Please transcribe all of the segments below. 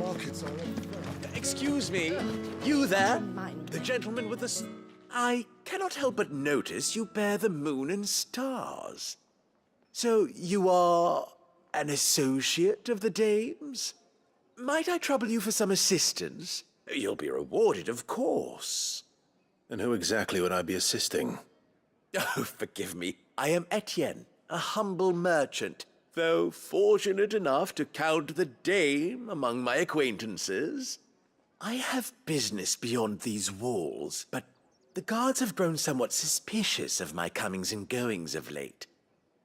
markets are Excuse me, you there? The gentleman with the I cannot help but notice you bear the moon and stars. So you are an associate of the dames? Might I trouble you for some assistance? You'll be rewarded, of course. And who exactly would I be assisting? Oh, forgive me. I am Etienne, a humble merchant, though fortunate enough to count the dame among my acquaintances. I have business beyond these walls, but the guards have grown somewhat suspicious of my comings and goings of late.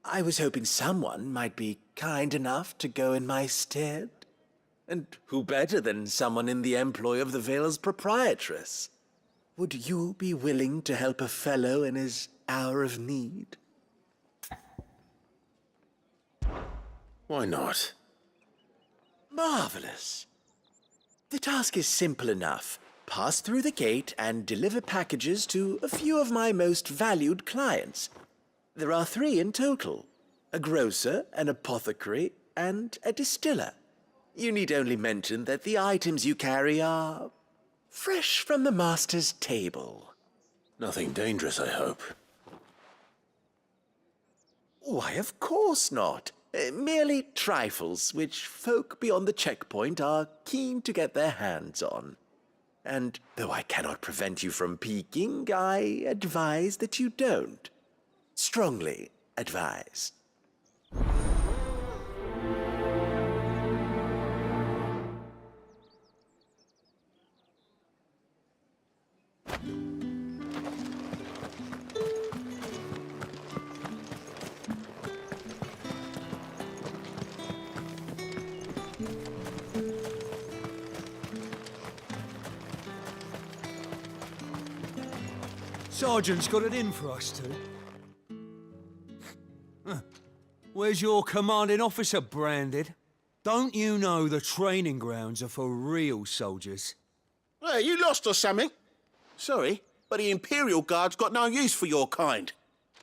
I was hoping someone might be kind enough to go in my stead. And who better than someone in the employ of the Vale's proprietress? Would you be willing to help a fellow in his hour of need? Why not? Marvelous. The task is simple enough. Pass through the gate and deliver packages to a few of my most valued clients. There are 3 in total: a grocer, an apothecary, and a distiller. You need only mention that the items you carry are fresh from the master's table. Nothing dangerous, I hope. Why, of course not. Merely trifles which folk beyond the checkpoint are keen to get their hands on. And though I cannot prevent you from peeking, I advise that you don't. Strongly advise. Sergeant's got it in for us two. Where's your commanding officer branded? Don't you know the training grounds are for real soldiers? Hey, you lost or something? Sorry, but the Imperial Guard's got no use for your kind.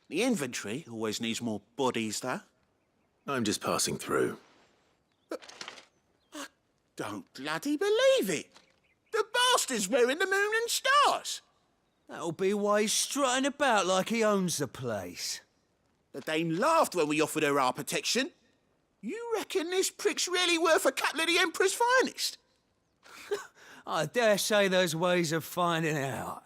The infantry always needs more bodies, though. I'm just passing through. I don't bloody believe it. The bastard's wearing the moon and stars. That'll be why he's strutting about like he owns the place. The dame laughed when we offered her our protection. You reckon this prick's really worth a couple of the Emperor's finest? I dare say there's ways of finding out.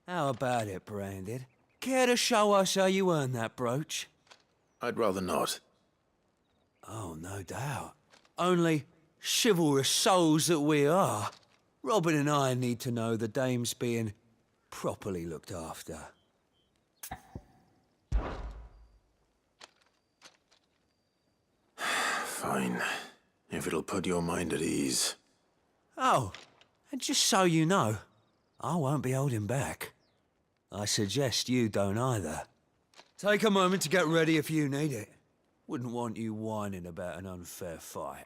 How about it, Branded? Care to show us how you earned that brooch? I'd rather not. Oh, no doubt. Only chivalrous souls that we are, Robin and I need to know the dame's being properly looked after. Fine. If it'll put your mind at ease. Oh, and just so you know, I won't be holding back. I suggest you don't either. Take a moment to get ready if you need it. Wouldn't want you whining about an unfair fight.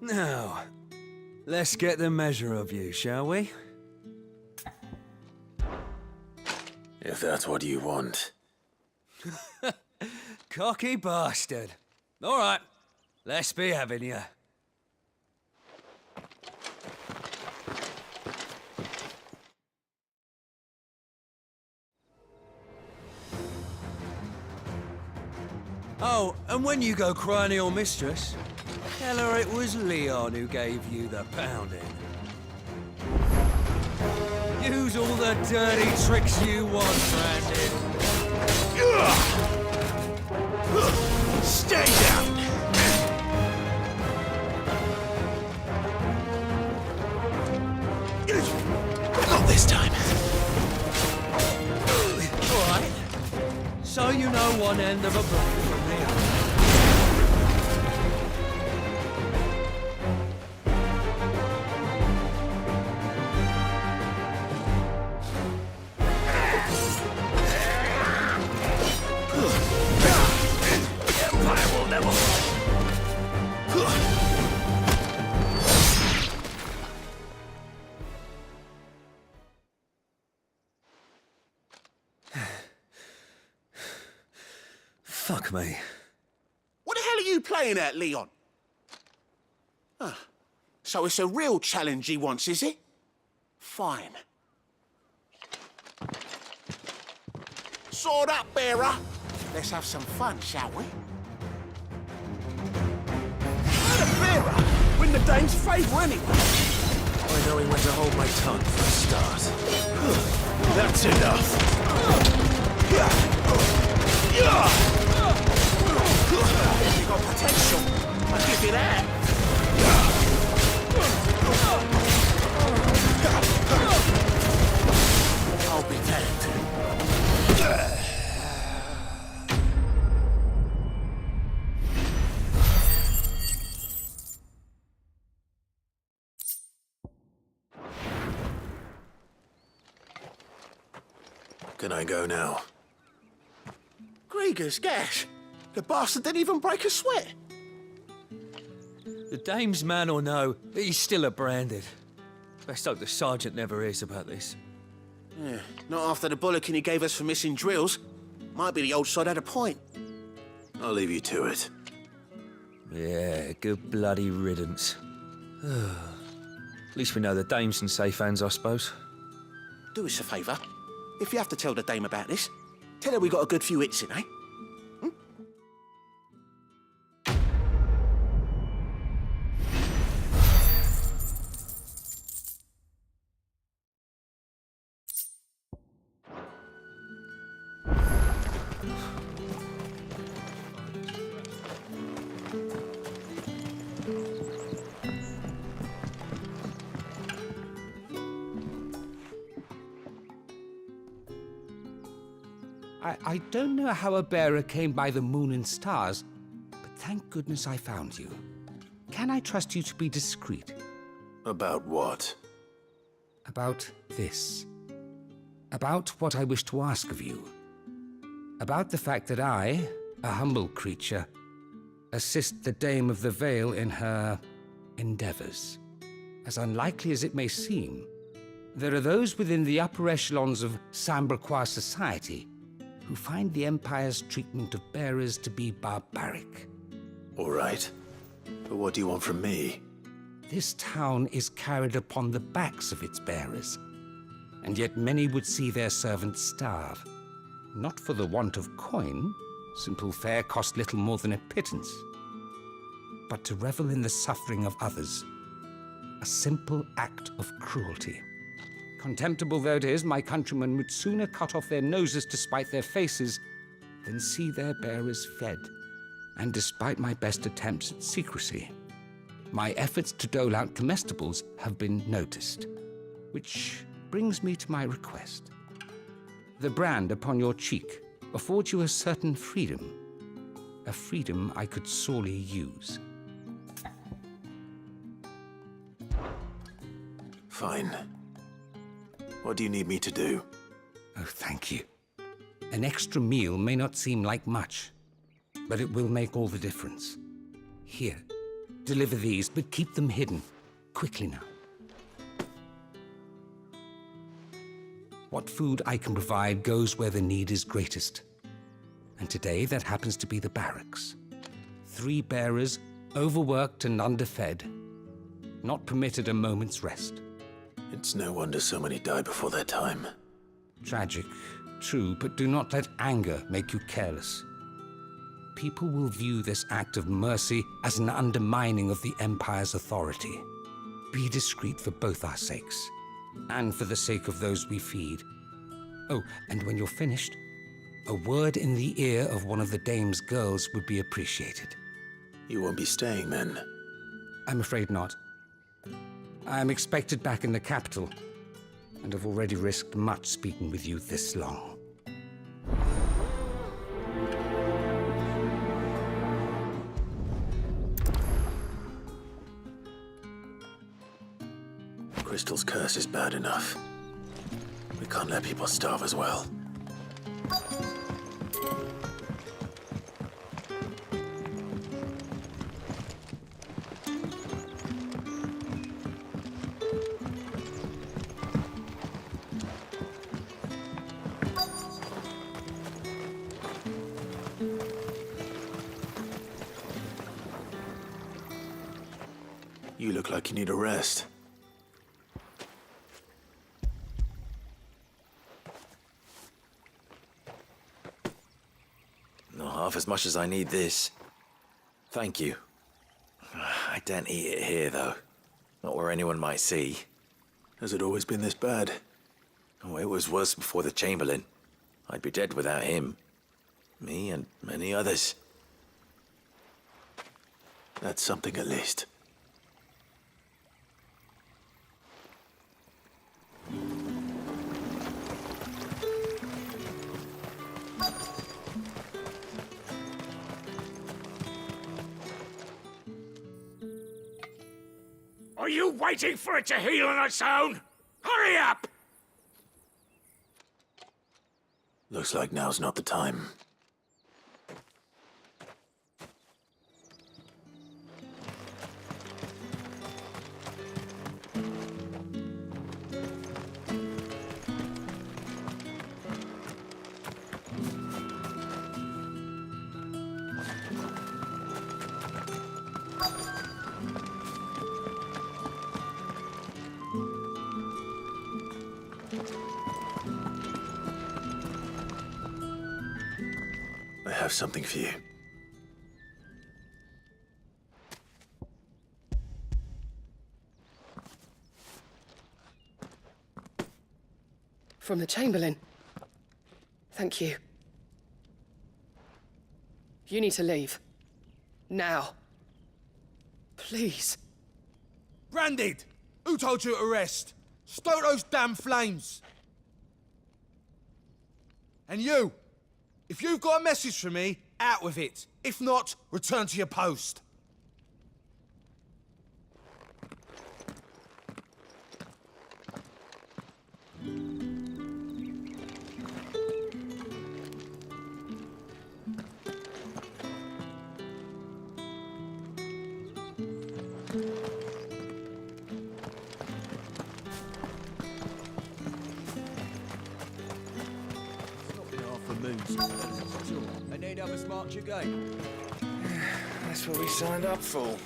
Now, let's get the measure of you, shall we? If that's what you want. Cocky bastard. All right, let's be having you. Oh, and when you go crying to your mistress, tell her it was Leon who gave you the pounding. Use all the dirty tricks you want, Brandon. Stay down! Not this time. All right. So you know one end of a blade from the other. Empire will never fall. Fuck me. What the hell are you playing at, Leon? Ah, so it's a real challenge he wants, is it? Fine. Sword up, bearer. Let's have some fun, shall we? The bearer! Win the dame's favour anyway. I know when to hold my tongue for a start. That's enough. You got potential. I'll give you that. I'll be damned. Can I go now? Grieger's gas. The bastard didn't even break a sweat. The dame's man or no, he's still a branded. Best hope the sergeant never hears about this. Yeah, not after the bollocking he gave us for missing drills. Might be the old sod had a point. I'll leave you to it. Yeah, good bloody riddance. At least we know the dame's in safe hands, I suppose. Do us a favour. If you have to tell the dame about this, tell her we got a good few hits in, eh? I don't know how a bearer came by the moon and stars, but thank goodness I found you. Can I trust you to be discreet? About what? About this. About what I wish to ask of you. About the fact that I, a humble creature, assist the Dame of the Vale in her endeavors. As unlikely as it may seem, there are those within the upper echelons of Samberquois society who find the Empire's treatment of bearers to be barbaric. All right. But what do you want from me? This town is carried upon the backs of its bearers, and yet many would see their servants starve. Not for the want of coin, simple fare cost little more than a pittance, but to revel in the suffering of others, a simple act of cruelty. Contemptible though it is, my countrymen would sooner cut off their noses to spite their faces than see their bearers fed. And despite my best attempts at secrecy, my efforts to dole out comestibles have been noticed. Which brings me to my request. The brand upon your cheek affords you a certain freedom, a freedom I could sorely use. Fine. What do you need me to do? Oh, thank you. An extra meal may not seem like much, but it will make all the difference. Here, deliver these, but keep them hidden. Quickly now. What food I can provide goes where the need is greatest. And today, that happens to be the barracks. 3 bearers, overworked and underfed, not permitted a moment's rest. It's no wonder so many die before their time. Tragic, true, but do not let anger make you careless. People will view this act of mercy as an undermining of the Empire's authority. Be discreet for both our sakes, and for the sake of those we feed. Oh, and when you're finished, a word in the ear of one of the Dame's girls would be appreciated. You won't be staying then? I'm afraid not. I am expected back in the capital, and have already risked much speaking with you this long. Crystal's curse is bad enough. We can't let people starve as well. You look like you need a rest. Not half as much as I need this. Thank you. I daren't eat it here, though. Not where anyone might see. Has it always been this bad? Oh, it was worse before the Chamberlain. I'd be dead without him. Me and many others. That's something at least. Are you waiting for it to heal on its own? Hurry up! Looks like now's not the time. I have something for you. From the Chamberlain. Thank you. You need to leave. Now. Please. Branded! Who told you to rest? Stoke those damn flames! And you! If you've got a message for me, out with it. If not, return to your post. I need others march again. That's what we signed up for.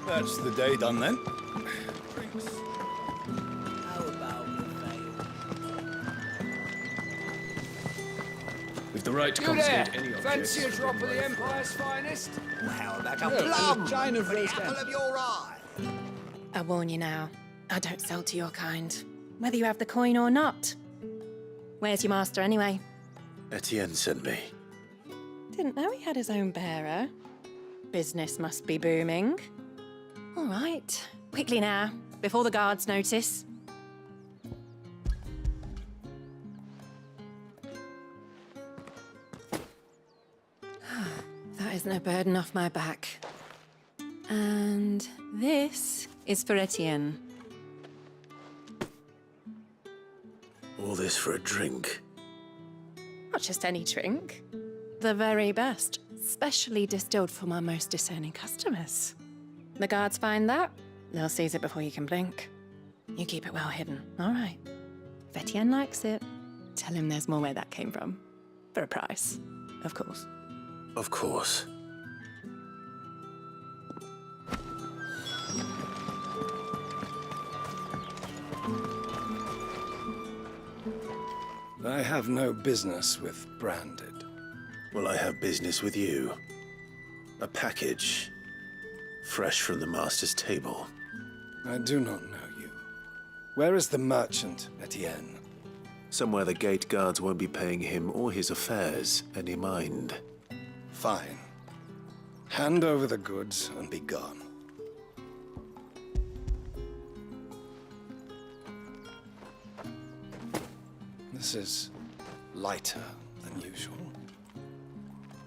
That's the day done then. How about the veil? With the right to You confiscate there! any objects. Fancy a drop of the Empire's finest? Well, how about a Yeah, plum? and a china For the first apple hand. of your eye. I warn you now, I don't sell to your kind, whether you have the coin or not. Where's your master anyway? Etienne sent me. Didn't know he had his own bearer. Business must be booming. All right, quickly now, before the guards notice. That isn't a burden off my back. And this is for Etienne. All this for a drink. Not just any drink. The very best, specially distilled for my most discerning customers. The guards find that, they'll seize it before you can blink. You keep it well hidden, all right? If Etienne likes it, tell him there's more where that came from. For a price, of course. Of course. I have no business with Branded. Well, I have business with you. A package. Fresh from the master's table. I do not know you. Where is the merchant, Etienne? Somewhere the gate guards won't be paying him or his affairs any mind. Fine. Hand over the goods and be gone. This is lighter than usual.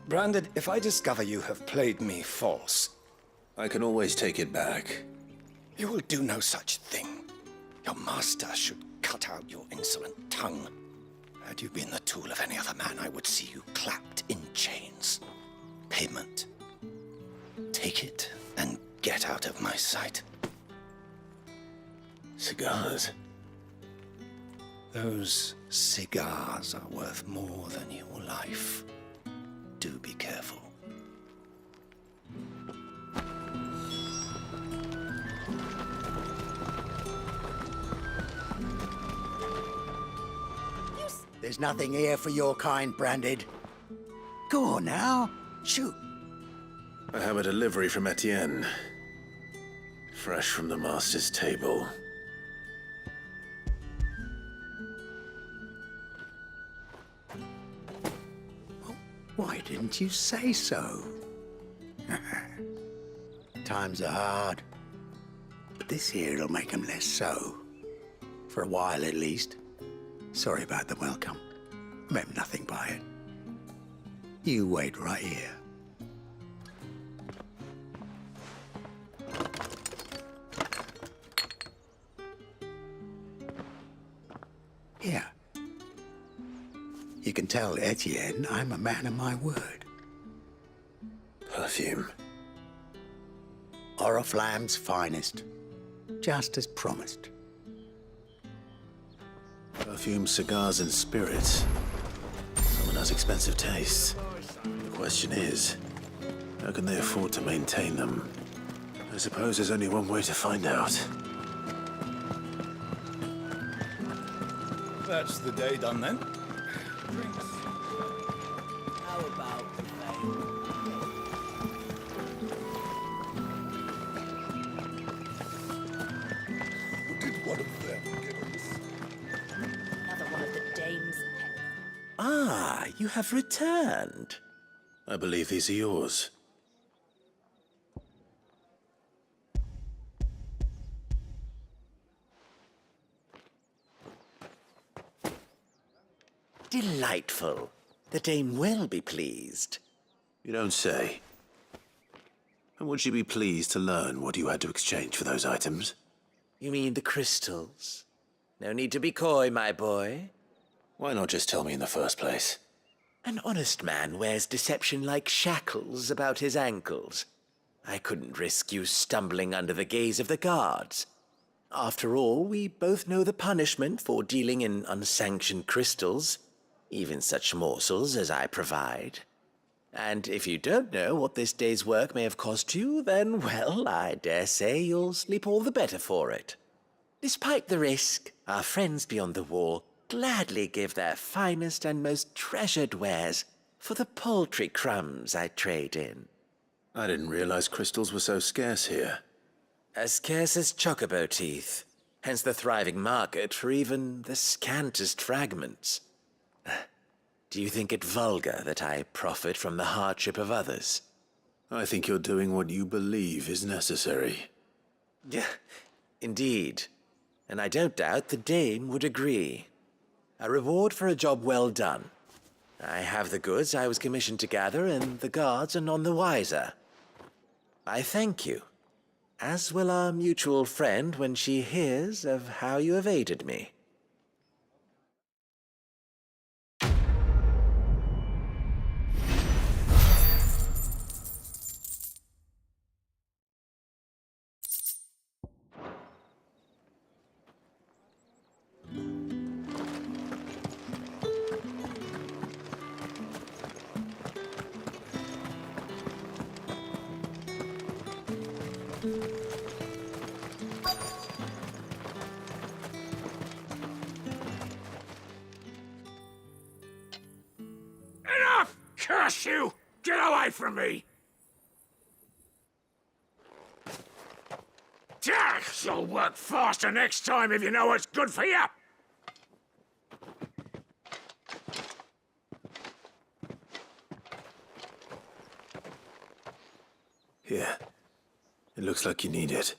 Branded, if I discover you have played me false, I can always take it back. you will do no such thing. Your master should cut out your insolent tongue. Had you been the tool of any other man, I would see you clapped in chains. Payment. Take it and get out of my sight. Cigars. Those Cigars are worth more than your life. Do be careful. There's nothing here for your kind, Branded. Go on now, shoot. I have a delivery from Etienne. Fresh from the master's table. Why didn't you say so? Times are hard. But this here'll make 'em less so. For a while, at least. Sorry about the welcome. Meant nothing by it. You wait right here. Here. You can tell Etienne I'm a man of my word. Perfume. Oriflamme's finest. Just as promised. Perfume, cigars, and spirits. Someone has expensive tastes. The question is, how can they afford to maintain them? I suppose there's only one way to find out. That's the day done then. How about Did one of them get us? Another one of the dame's pets. Ah, you have returned. I believe these are yours. Delightful. The dame will be pleased. You don't say. And would she be pleased to learn what you had to exchange for those items? You mean the crystals? No need to be coy, my boy. Why not just tell me in the first place? An honest man wears deception like shackles about his ankles. I couldn't risk you stumbling under the gaze of the guards. After all, we both know the punishment for dealing in unsanctioned crystals, even such morsels as I provide. And if you don't know what this day's work may have cost you, then, well, I dare say you'll sleep all the better for it. Despite the risk, our friends beyond the wall gladly give their finest and most treasured wares for the paltry crumbs I trade in. I didn't realize crystals were so scarce here. As scarce as chocobo teeth, hence the thriving market for even the scantest fragments. Do you think it vulgar that I profit from the hardship of others? I think you're doing what you believe is necessary. Yeah, indeed. And I don't doubt the dame would agree. A reward for a job well done. I have the goods I was commissioned to gather, and the guards are none the wiser. I thank you, as will our mutual friend when she hears of how you have aided me. Enough! Curse you! Get away from me! You'll work faster next time if you know what's good for you! Here. It looks like you need it.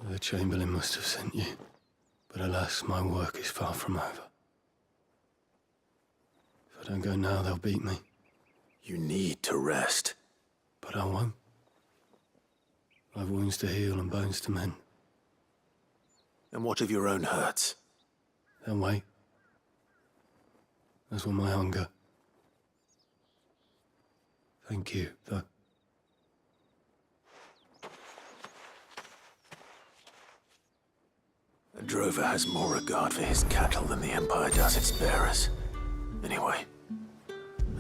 The Chamberlain must have sent you, but alas, my work is far from over. If I don't go now, they'll beat me. You need to rest. But I won't. I've wounds to heal and bones to mend. And what of your own hurts? They'll wait. As will my hunger. Thank you, though. A drover has more regard for his cattle than the Empire does its bearers. Anyway,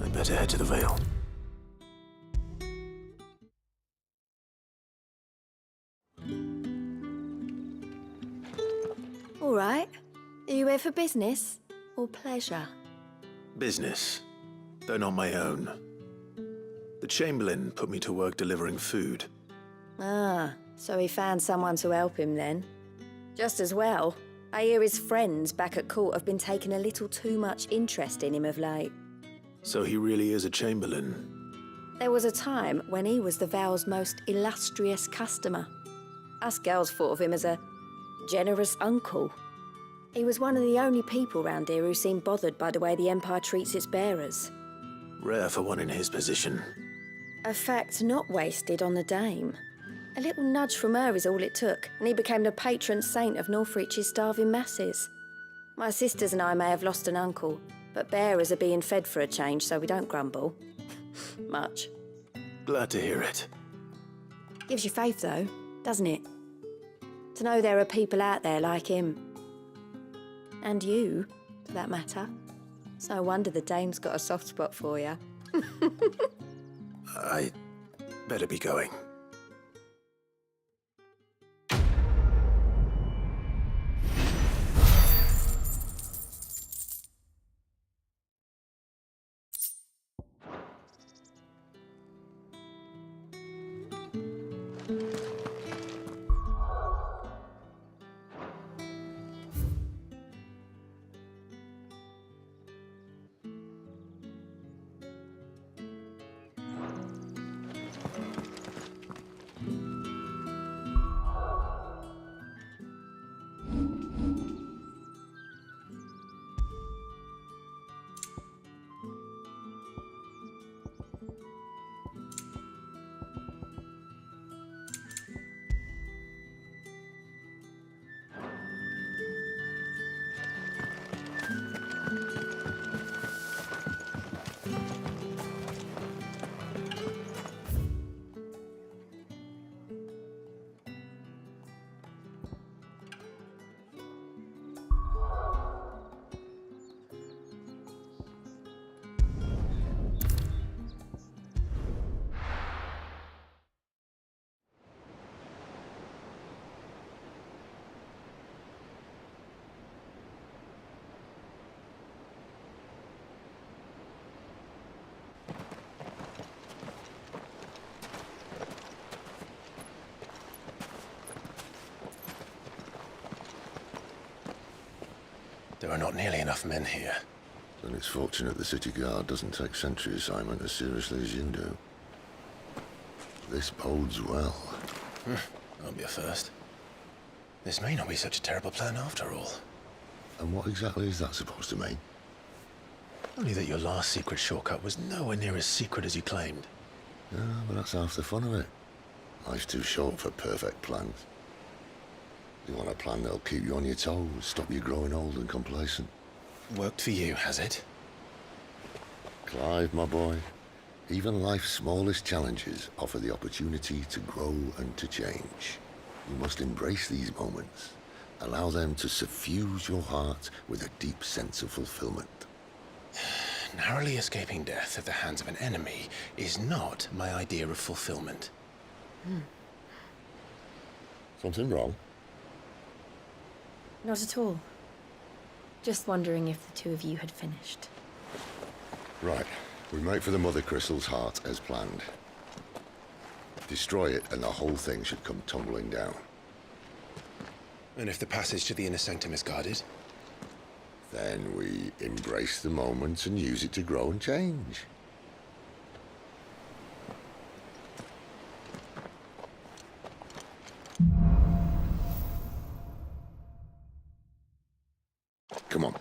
I'd better head to the Vale. All right. Are you here for business or pleasure? Business, though not my own. The Chamberlain put me to work delivering food. Ah, so he found someone to help him then. Just as well. I hear his friends back at court have been taking a little too much interest in him of late. So he really is a Chamberlain. There was a time when he was the Vale's most illustrious customer. Us girls thought of him as a generous uncle. He was one of the only people round here who seemed bothered by the way the Empire treats its bearers. Rare for one in his position. A fact not wasted on the Dame. A little nudge from her is all it took, and he became the patron saint of Northreach's starving masses. My sisters and I may have lost an uncle, but bearers are being fed for a change, so we don't grumble. Much. Glad to hear it. Gives you faith, though, doesn't it? To know there are people out there like him. And you, for that matter. It's no wonder the Dame's got a soft spot for you. I better be going. There are not nearly enough men here. Then it's fortunate the city guard doesn't take sentry assignment as seriously as you do. This bodes well. Won't be a first. This may not be such a terrible plan after all. And what exactly is that supposed to mean? Only that your last secret shortcut was nowhere near as secret as you claimed. Yeah, but that's half the fun of it. Life's too short for perfect plans. You want a plan that'll keep you on your toes, stop you growing old and complacent. Worked for you, has it? Clive, my boy, even life's smallest challenges offer the opportunity to grow and to change. You must embrace these moments. Allow them to suffuse your heart with a deep sense of fulfillment. Narrowly escaping death at the hands of an enemy is not my idea of fulfillment. Something wrong? Not at all. Just wondering if the two of you had finished. Right. We make for the Mother Crystal's heart as planned. Destroy it and the whole thing should come tumbling down. And if the passage to the inner sanctum is guarded? Then we embrace the moment and use it to grow and change. Come on.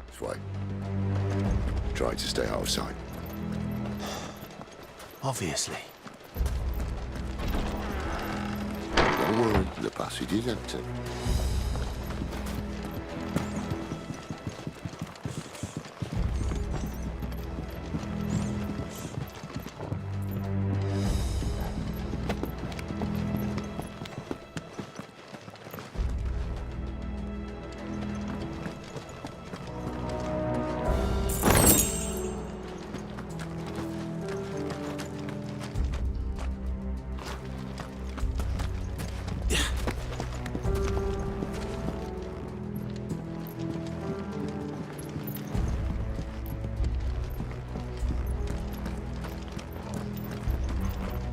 This way. Try to stay out of sight. Obviously. Don't worry, the passage is empty.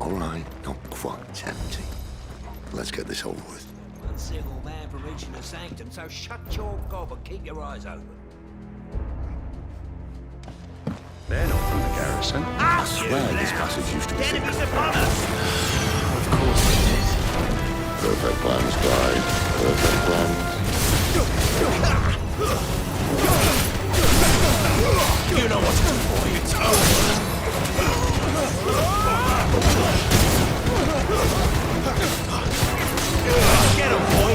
All right, not quite empty. Let's get this over with. One single man for reaching the sanctum, so shut your gob and keep your eyes open. They're not from the garrison. I swear this passage used to be Enemies secret. upon us! Of course it did. Perfect plans, Clyde. Perfect plans. You know what to do, boy. It's over. Get him, boy.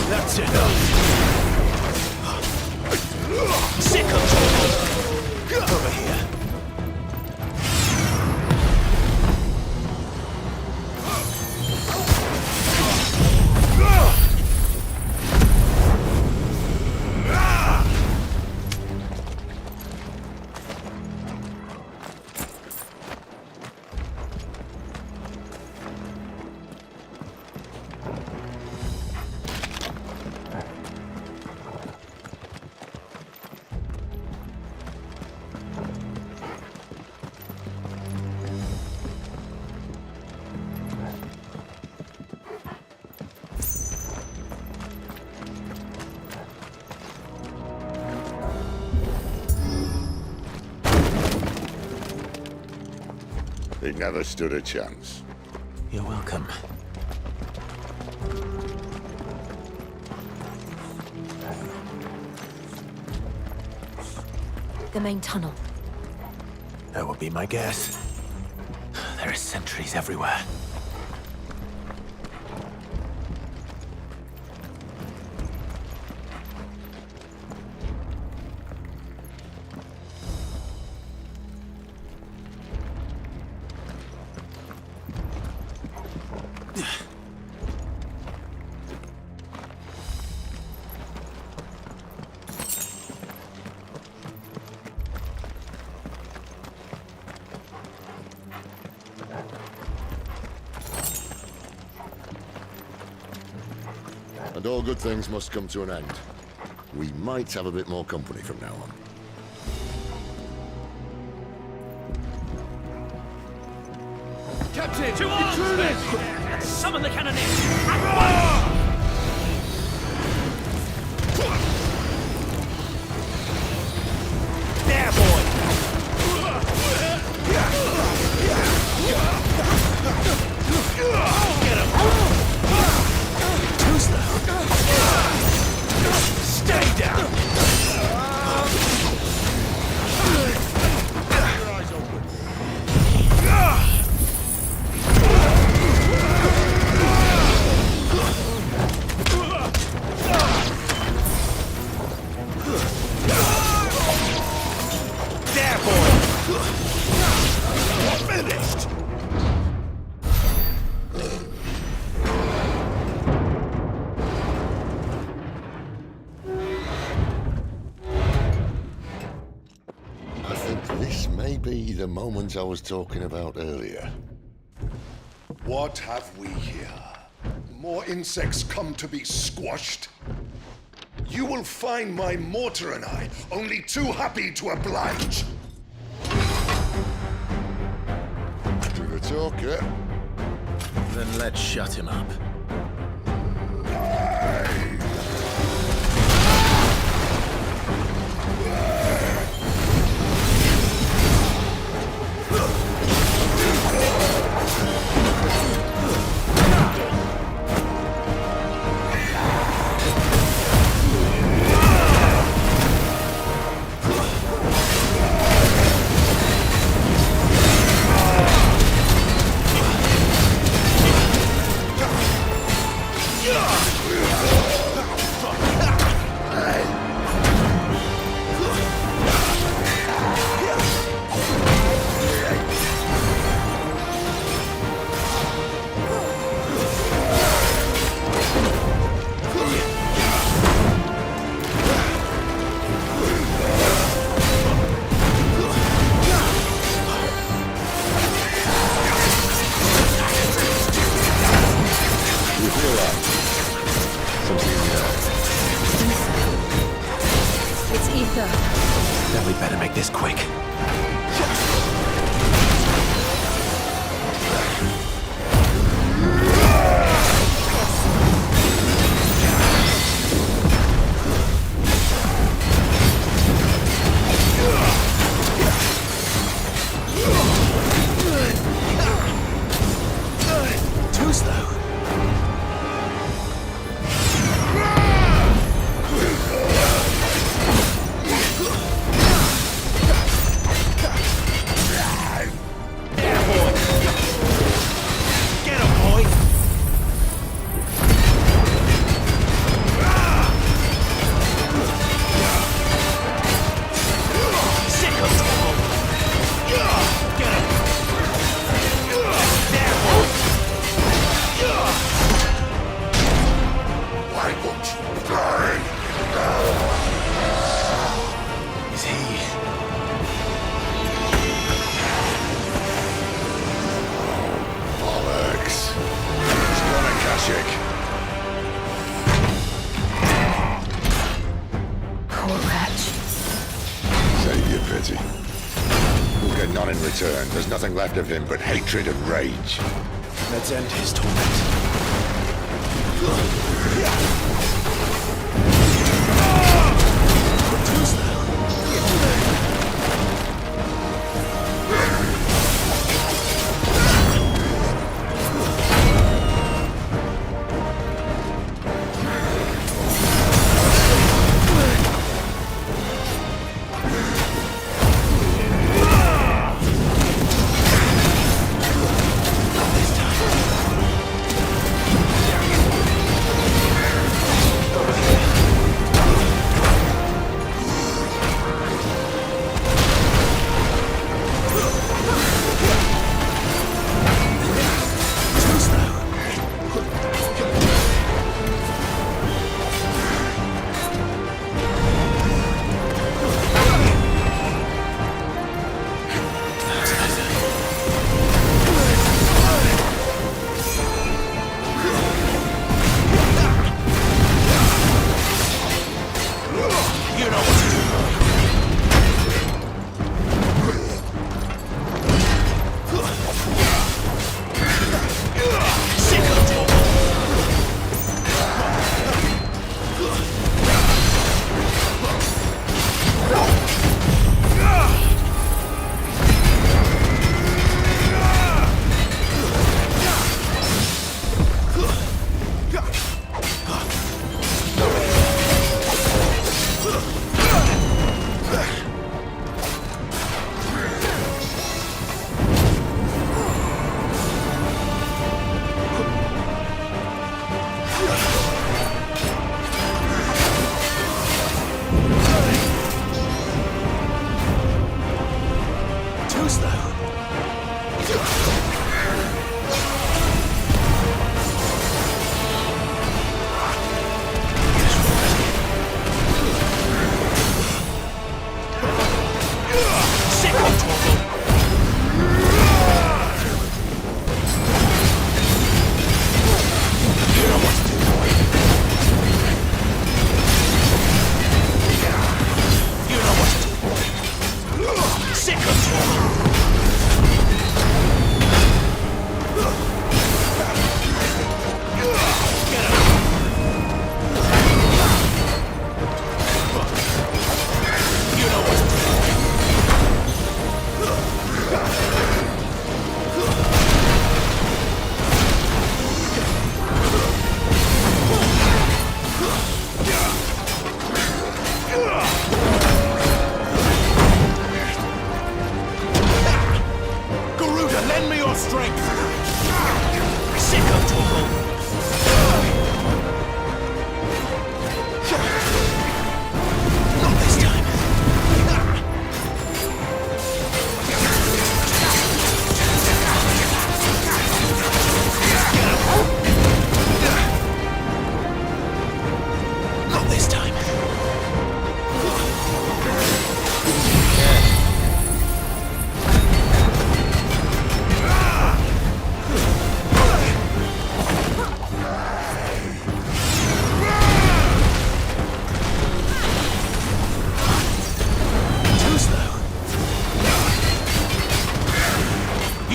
That's enough. Sick of trouble. Over here. He never stood a chance. You're welcome. The main tunnel. That would be my guess. There are sentries everywhere. And all good things must come to an end. We might have a bit more company from now on. Captain! To arms! Summon the cannoneers! At once! There, boy. Get him. Who's that? Stay down. There, boy. Finished. I think this may be the moment I was talking about earlier. What have we here? More insects come to be squashed? You will find my mortar and I only too happy to oblige. To the talker. Then let's shut him up. Then we better make this quick. Too slow. Why won't you die? Is he? Bollocks. He's got a Kashyyyk. Poor wretch. Save your pity. We'll get none in return. There's nothing left of him but hatred and rage. Let's end his torment. Too slow.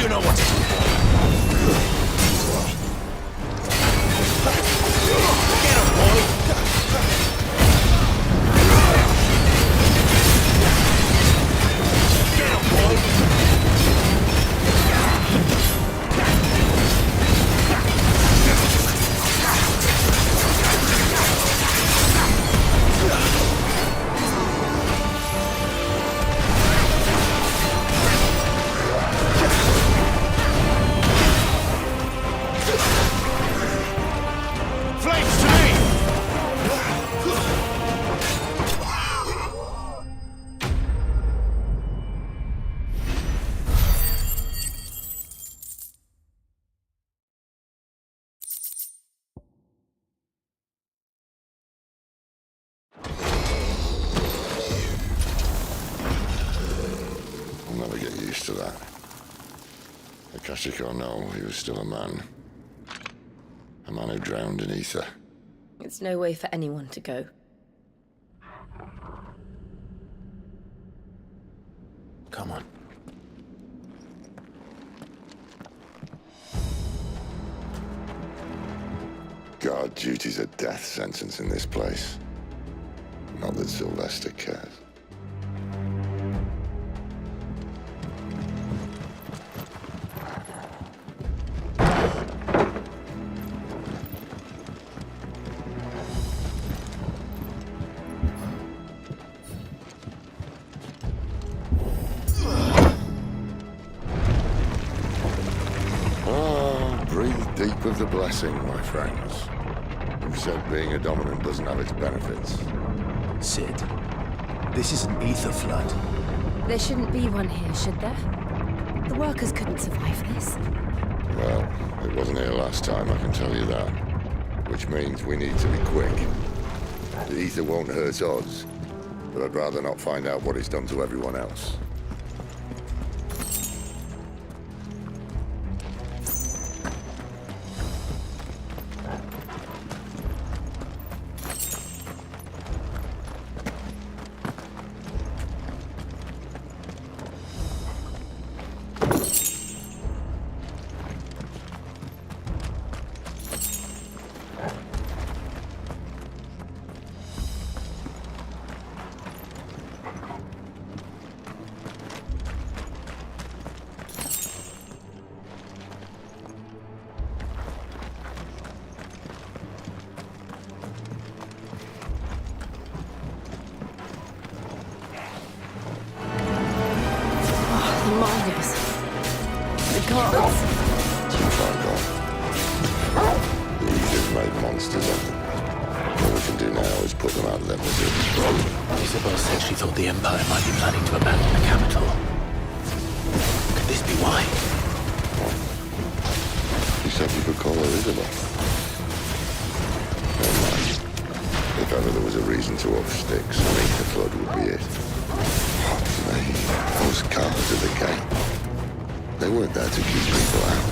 You know what to do. Get him, boy! Get him, boy! Flames to me! I'll never get used to that. Akashic or no, he was still a man. A man who drowned in ether. It's no way for anyone to go. Come on. Guard duty's a death sentence in this place. Not that Sylvester cares. Breathe deep of the blessing, my friends. Who said being a dominant doesn't have its benefits? Sid, this is an ether flood. There shouldn't be one here, should there? The workers couldn't survive this. Well, it wasn't here last time, I can tell you that. Which means we need to be quick. The ether won't hurt us, but I'd rather not find out what it's done to everyone else. The gods. Too far gone. The ether's made monsters of them. All we can do now is put them out of their misery. Isabel said she thought the Empire might be planning to abandon the capital. Could this be why? What? She said you could call her Isabel. Never mind. If ever there was a reason to up sticks, an ether flood would be it. Fuck me. Those guards at the gate. They weren't there to keep people out.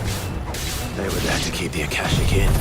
They were there to keep the Akashic in.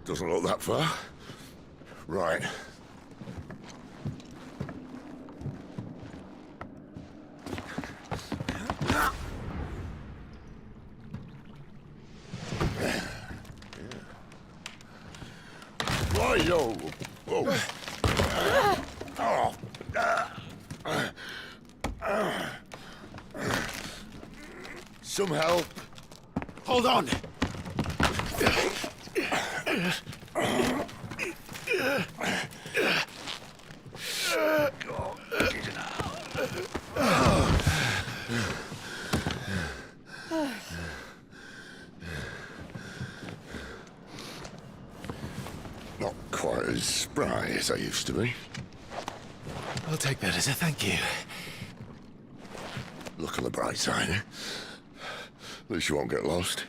Doesn't look that far. Right. Why, yo? Some help. Hold on. Not quite as spry as I used to be. I'll take that as a thank you. Look on the bright side, eh? At least you won't get lost.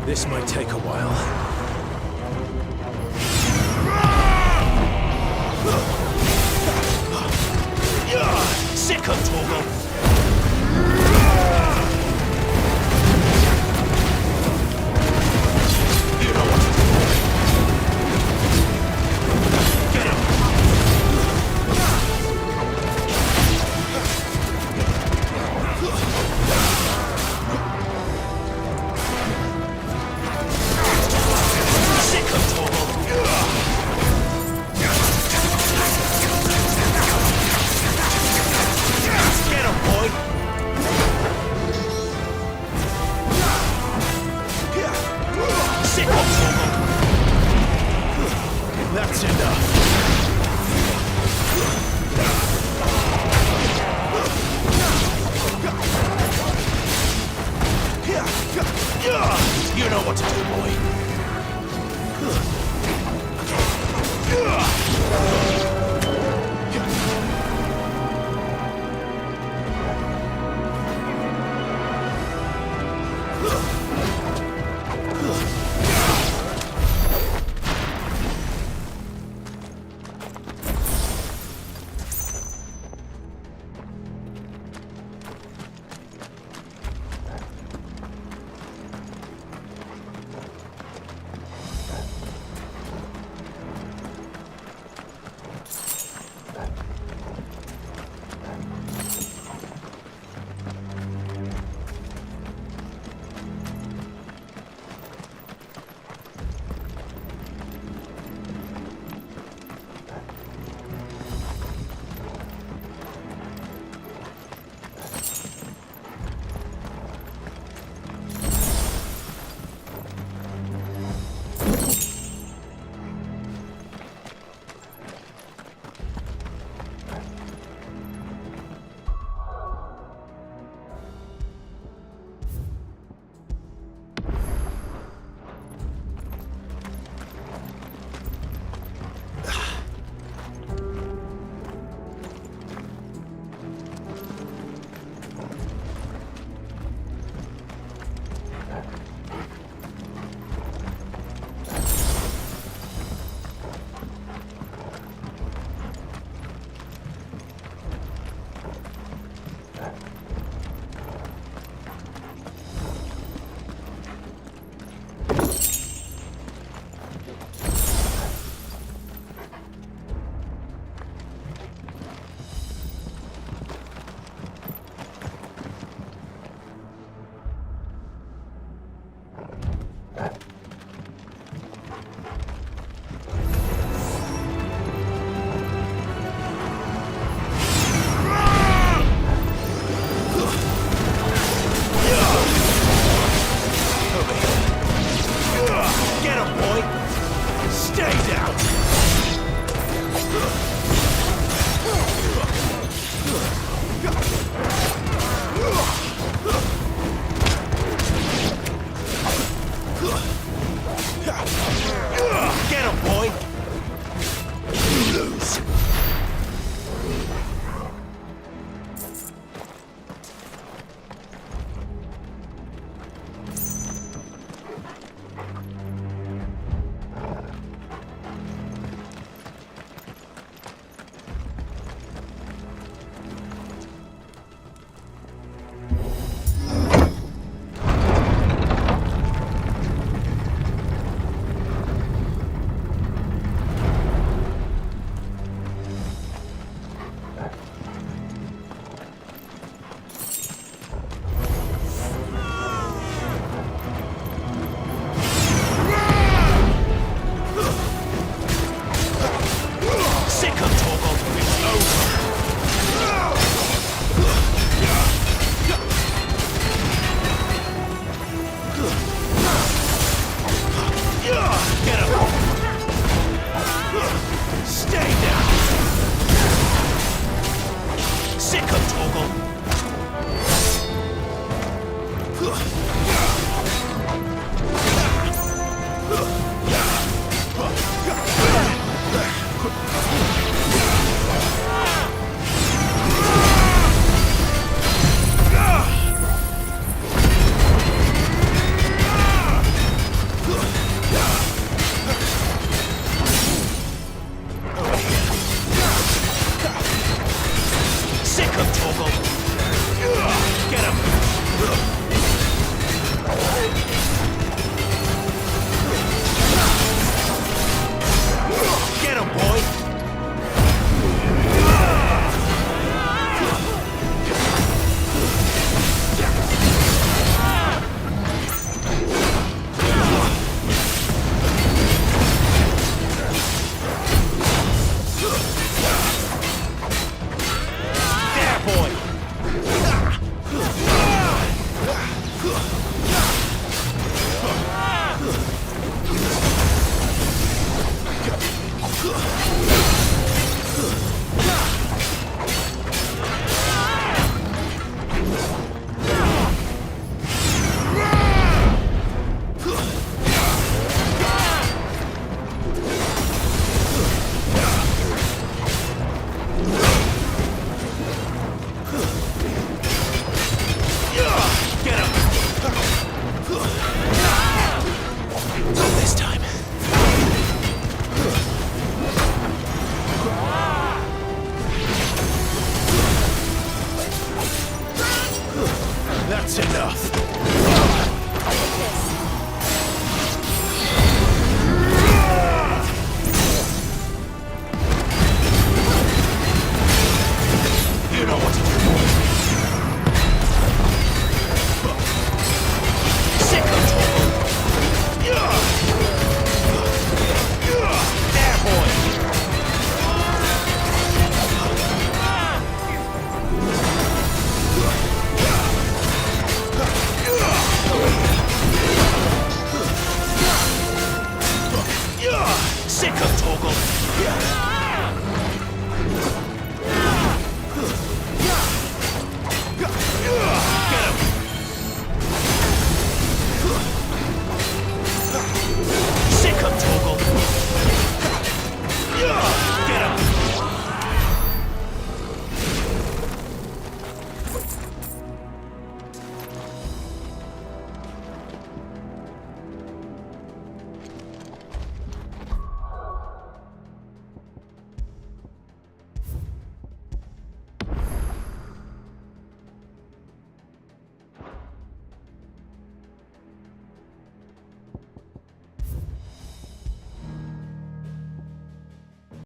This might take a while. Sick of Torgal! That's enough. You know what to do, boy.